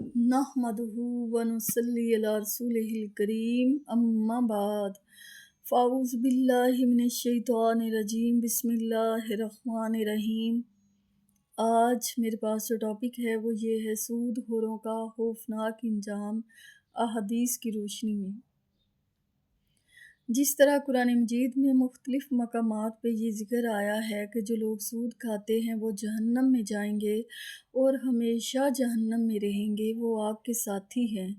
نحمدہ ونصلی علی رسولہ الکریم اما بعد فاعوذ باللہ من الشیطان الرجیم بسم اللہ الرحمن الرحیم۔ آج میرے پاس جو ٹاپک ہے وہ یہ ہے سود خوروں کا خوفناک انجام احادیث کی روشنی میں۔ جس طرح قرآن مجید میں مختلف مقامات پہ یہ ذکر آیا ہے کہ جو لوگ سود کھاتے ہیں وہ جہنم میں جائیں گے اور ہمیشہ جہنم میں رہیں گے، وہ آگ کے ساتھی ہیں،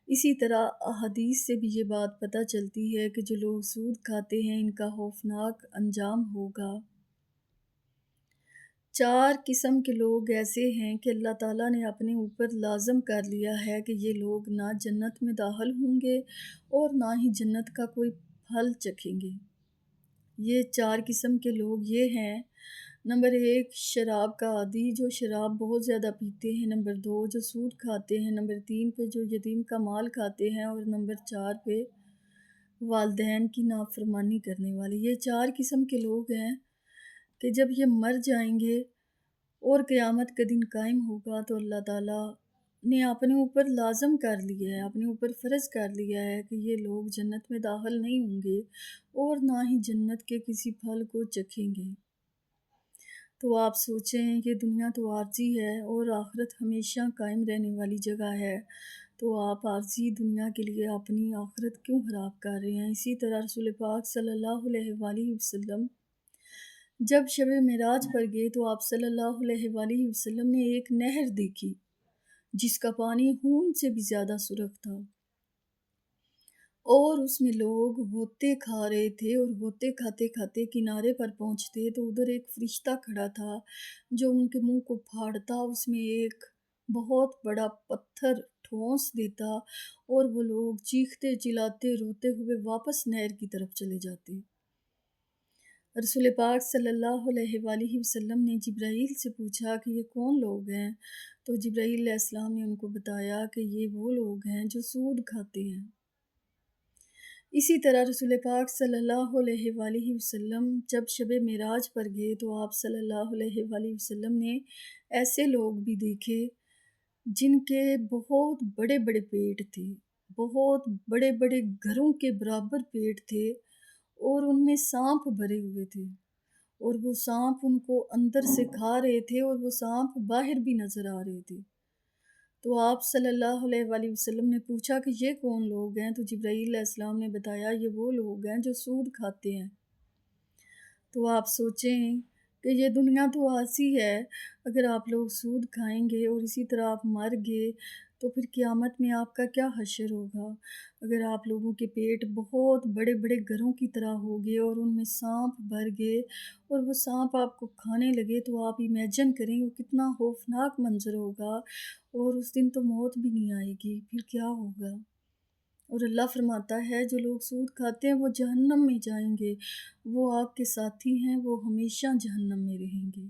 اسی طرح احادیث سے بھی یہ بات پتہ چلتی ہے کہ جو لوگ سود کھاتے ہیں ان کا خوفناک انجام ہوگا۔ 4 قسم کے لوگ ایسے ہیں کہ اللہ تعالیٰ نے اپنے اوپر لازم کر لیا ہے کہ یہ لوگ نہ جنت میں داخل ہوں گے اور نہ ہی جنت کا کوئی پھل چکھیں گے۔ یہ 4 قسم کے لوگ یہ ہیں: نمبر 1 شراب کا عادی، جو شراب بہت زیادہ پیتے ہیں۔ نمبر 2 جو سود کھاتے ہیں۔ نمبر 3 پہ جو یتیم کا مال کھاتے ہیں، اور نمبر 4 پہ والدین کی نافرمانی کرنے والے۔ یہ 4 قسم کے لوگ ہیں کہ جب یہ مر جائیں گے اور قیامت کا دن قائم ہوگا تو اللہ تعالیٰ نے اپنے اوپر لازم کر لیا ہے، اپنے اوپر فرض کر لیا ہے کہ یہ لوگ جنت میں داخل نہیں ہوں گے اور نہ ہی جنت کے کسی پھل کو چکھیں گے۔ تو آپ سوچیں کہ دنیا تو عارضی ہے اور آخرت ہمیشہ قائم رہنے والی جگہ ہے، تو آپ عارضی دنیا کے لیے اپنی آخرت کیوں خراب کر رہے ہیں؟ اسی طرح رسول پاک صلی اللہ علیہ وآلہ وسلم جب شب معراج پر گئے تو آپ صلی اللہ علیہ وآلہ وسلم نے ایک نہر دیکھی جس کا پانی خون سے بھی زیادہ سرخ تھا، اور اس میں لوگ غوطے کھا رہے تھے، اور غوطے کھاتے کھاتے کنارے پر پہنچتے تو ادھر ایک فرشتہ کھڑا تھا جو ان کے منہ کو پھاڑتا، اس میں ایک بہت بڑا پتھر ٹھونس دیتا، اور وہ لوگ چیختے چلاتے روتے ہوئے واپس نہر کی طرف چلے جاتے۔ رسول پاک صلی اللہ علیہ وآلہ وسلم نے جبرائیل سے پوچھا کہ یہ کون لوگ ہیں؟ تو جبرائیل علیہ السلام نے ان کو بتایا کہ یہ وہ لوگ ہیں جو سود کھاتے ہیں۔ اسی طرح رسول پاک صلی اللہ علیہ وآلہ وسلم جب شب معراج پر گئے تو آپ صلی اللہ علیہ وآلہ وسلم نے ایسے لوگ بھی دیکھے جن کے بہت بڑے بڑے پیٹ تھے، بہت بڑے بڑے گھروں کے برابر پیٹ تھے، اور ان میں سانپ بھرے ہوئے تھے، اور وہ سانپ ان کو اندر سے کھا رہے تھے، اور وہ سانپ باہر بھی نظر آ رہے تھے۔ تو آپ صلی اللہ علیہ وآلہ وسلم نے پوچھا کہ یہ کون لوگ ہیں؟ تو جبرائیل علیہ السلام نے بتایا یہ وہ لوگ ہیں جو سود کھاتے ہیں۔ تو آپ سوچیں کہ یہ دنیا تو عارضی ہے، اگر آپ لوگ سود کھائیں گے اور اسی طرح آپ مر گئے تو پھر قیامت میں آپ کا کیا حشر ہوگا؟ اگر آپ لوگوں کے پیٹ بہت بڑے بڑے گھروں کی طرح ہو گئے اور ان میں سانپ بھر گئے اور وہ سانپ آپ کو کھانے لگے، تو آپ امیجن کریں وہ کتنا خوفناک منظر ہوگا، اور اس دن تو موت بھی نہیں آئے گی، پھر کیا ہوگا؟ اور اللہ فرماتا ہے جو لوگ سود کھاتے ہیں وہ جہنم میں جائیں گے، وہ آگ کے ساتھی ہیں، وہ ہمیشہ جہنم میں رہیں گے۔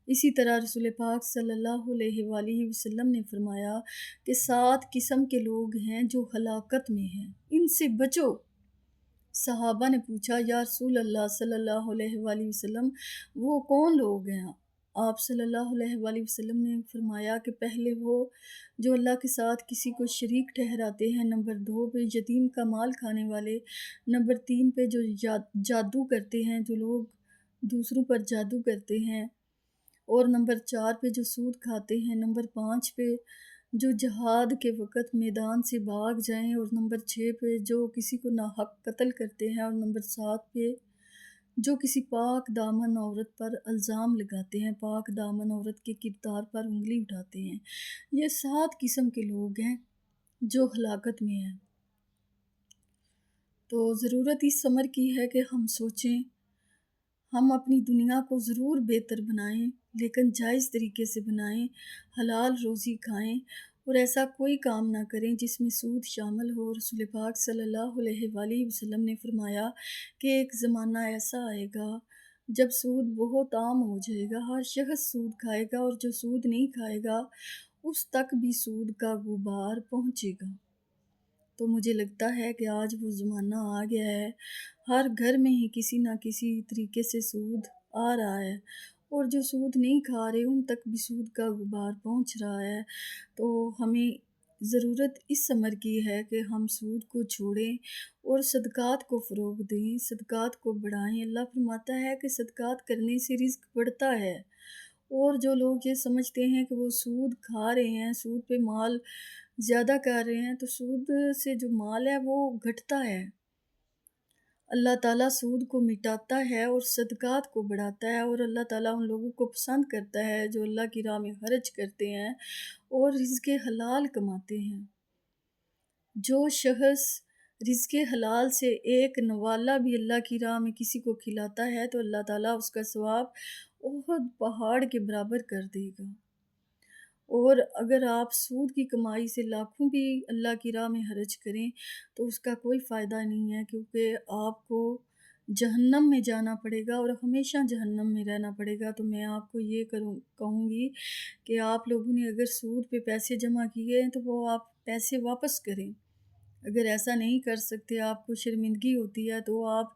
اسی طرح رسول پاک صلی اللہ علیہ وآلہ وسلم نے فرمایا کہ 7 قسم کے لوگ ہیں جو ہلاکت میں ہیں، ان سے بچو۔ صحابہ نے پوچھا یا رسول اللہ صلی اللہ علیہ وآلہ وسلم وہ کون لوگ ہیں؟ آپ صلی اللہ علیہ وآلہ وسلم نے فرمایا کہ پہلے وہ جو اللہ کے ساتھ کسی کو شریک ٹھہراتے ہیں، نمبر 2 پہ یتیم کا مال کھانے والے، نمبر 3 پہ جو جادو کرتے ہیں، جو لوگ دوسروں پر جادو کرتے ہیں، اور نمبر 4 پہ جو سود کھاتے ہیں، نمبر 5 پہ جو جہاد کے وقت میدان سے بھاگ جائیں، اور نمبر 6 پہ جو کسی کو ناحق قتل کرتے ہیں، اور نمبر 7 پہ جو کسی پاک دامن عورت پر الزام لگاتے ہیں، پاک دامن عورت کے کردار پر انگلی اٹھاتے ہیں۔ یہ 7 قسم کے لوگ ہیں جو ہلاکت میں ہیں۔ تو ضرورت اس امر کی ہے کہ ہم سوچیں، ہم اپنی دنیا کو ضرور بہتر بنائیں، لیکن جائز طریقے سے بنائیں، حلال روزی کھائیں، اور ایسا کوئی کام نہ کریں جس میں سود شامل ہو۔ رسول پاک صلی اللہ علیہ وآلہ وسلم نے فرمایا کہ ایک زمانہ ایسا آئے گا جب سود بہت عام ہو جائے گا، ہر شخص سود کھائے گا، اور جو سود نہیں کھائے گا اس تک بھی سود کا غبار پہنچے گا۔ تو مجھے لگتا ہے کہ آج وہ زمانہ آ گیا ہے، ہر گھر میں ہی کسی نہ کسی طریقے سے سود آ رہا ہے، اور جو سود نہیں کھا رہے ان تک بھی سود کا غبار پہنچ رہا ہے۔ تو ہمیں ضرورت اس امر کی ہے کہ ہم سود کو چھوڑیں اور صدقات کو فروغ دیں، صدقات کو بڑھائیں۔ اللہ فرماتا ہے کہ صدقات کرنے سے رزق بڑھتا ہے، اور جو لوگ یہ سمجھتے ہیں کہ وہ سود کھا رہے ہیں، سود پہ مال زیادہ کر رہے ہیں، تو سود سے جو مال ہے وہ گھٹتا ہے۔ اللہ تعالیٰ سود کو مٹاتا ہے اور صدقات کو بڑھاتا ہے، اور اللہ تعالیٰ ان لوگوں کو پسند کرتا ہے جو اللہ کی راہ میں خرچ کرتے ہیں اور رزق حلال کماتے ہیں۔ جو شخص رزق حلال سے ایک نوالا بھی اللہ کی راہ میں کسی کو کھلاتا ہے تو اللہ تعالیٰ اس کا ثواب احد پہاڑ کے برابر کر دے گا۔ اور اگر آپ سود کی کمائی سے لاکھوں بھی اللہ کی راہ میں خرچ کریں تو اس کا کوئی فائدہ نہیں ہے، کیونکہ آپ کو جہنم میں جانا پڑے گا اور ہمیشہ جہنم میں رہنا پڑے گا۔ تو میں آپ کو یہ کہوں گی کہ آپ لوگوں نے اگر سود پہ پیسے جمع کیے ہیں تو وہ آپ پیسے واپس کریں۔ اگر ایسا نہیں کر سکتے، آپ کو شرمندگی ہوتی ہے، تو آپ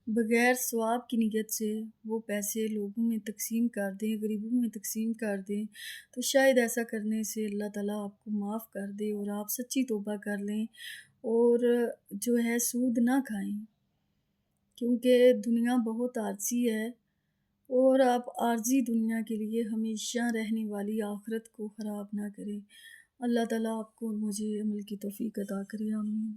بغیر ثواب کی نیت سے وہ پیسے لوگوں میں تقسیم کر دیں، غریبوں میں تقسیم کر دیں، تو شاید ایسا کرنے سے اللہ تعالیٰ آپ کو معاف کر دے اور آپ سچی توبہ کر لیں اور جو ہے سود نہ کھائیں، کیونکہ دنیا بہت عارضی ہے، اور آپ عارضی دنیا کے لیے ہمیشہ رہنے والی آخرت کو خراب نہ کریں۔ اللہ تعالیٰ آپ کو اور مجھے عمل کی توفیق عطا کرے، آمین۔